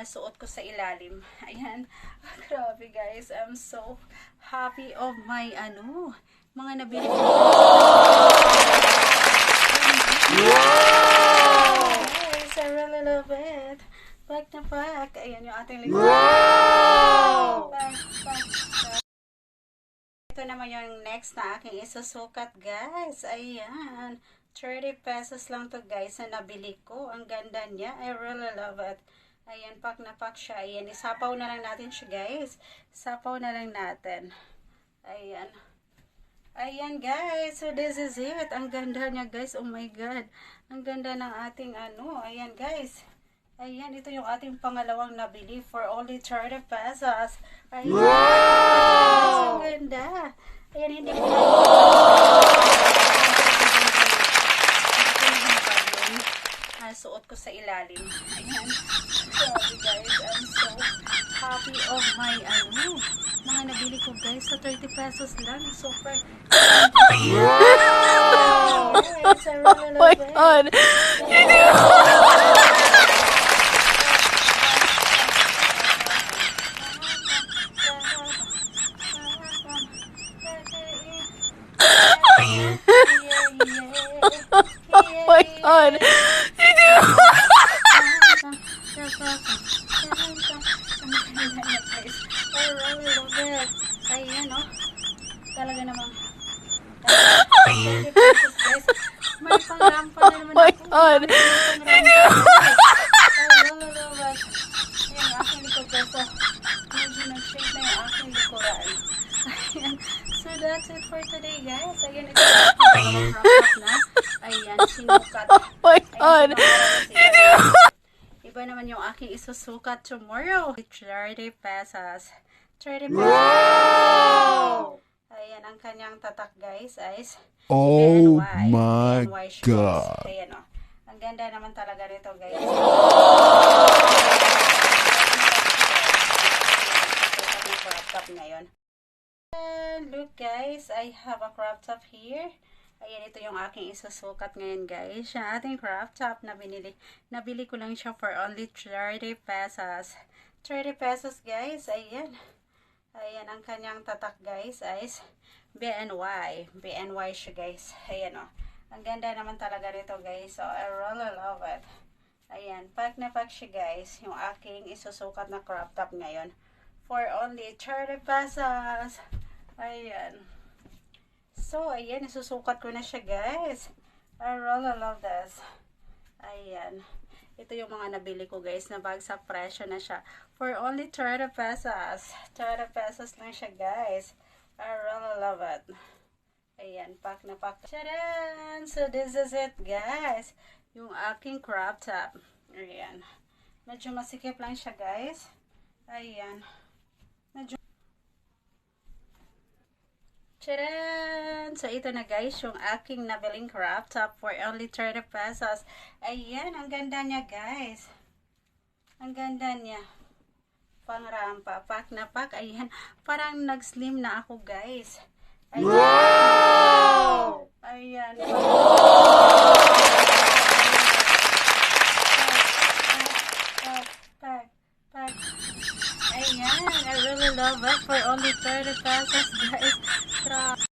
suot ko sa ilalim. Ayan. Grabe guys. I'm so happy of my mga nabili ko. Guys, I really love it. Pack na pack. Ayan yung ating likod. Pack. Ito naman yung next na aking isusukat guys. Ayan. 30 pesos lang to guys na nabili ko. Ang ganda niya. I really love it. Ayan, pack na pack siya. Ayan, isapaw na lang natin siya guys. Sapaw na lang natin. Ayan. Ayan guys. So this is it. Ang ganda niya guys. Oh my God. Ang ganda ng ating Ayan guys. Ayan, ito yung ating pangalawang nabili for only 30 pesos. Ayan. Wow! Ang ganda. Ayan, hindi ko suot ko sa ilalim. Ayan. Grabe guys. I'm so happy of my mga nabili ko guys sa 30 pesos lang. Super. Wow! Guys, I really love it. God. Oh my God. I really love it. Ayan, talaga namang may pangrampa na naman Oh my God. I really love it. Ayan, aking likod guys. Medyo nag-shake na yung aking likuran. Ayan. So that's it for today guys. Ayan, ito yung na. Ayan, sinukat. Oh my God. Iba naman yung aking isusukat tomorrow. 30 pesos. 30 pesos. Wow! Ayan, ang kanyang tatak guys is Oh BNY. my BNY shoes. God. Ayan ang ganda naman talaga nito guys. Crop top ngayon. And look guys, I have a crop top here. Ayan, ito yung aking isusukat ngayon guys. Yung ating crop top na binili. Nabili ko lang siya for only 30 pesos. 30 pesos guys. Ayan. Ayan, ang kanyang tatak guys is BNY. BNY siya guys. Ayan Ang ganda naman talaga nito guys. So, I really love it. Ayan, pack na pack siya guys. Yung aking isusukat na crop top ngayon. For only 30 pesos. Ayan. So, ayan, isusukat ko na siya, guys. I really love this. Ayan. Ito yung mga nabili ko, guys, na bagsak presyo na siya. For only 30 pesos. 30 pesos lang siya, guys. I really love it. Ayan, pack na pack. Tcharan! So, this is it, guys. Yung aking crop top. Ayan. Medyo masikip lang siya, guys. Ayan. Medyo Tcharan! So, ito na guys, yung aking nabiling crop top for only 30 pesos. Ayan, ang ganda niya guys. Ang ganda niya. Pangrampa. Pack na pack. Ayan, parang nag-slim na ako guys. Ayan. Wow! Ayan. Pack. Ayan, I really love it for only 30 pesos.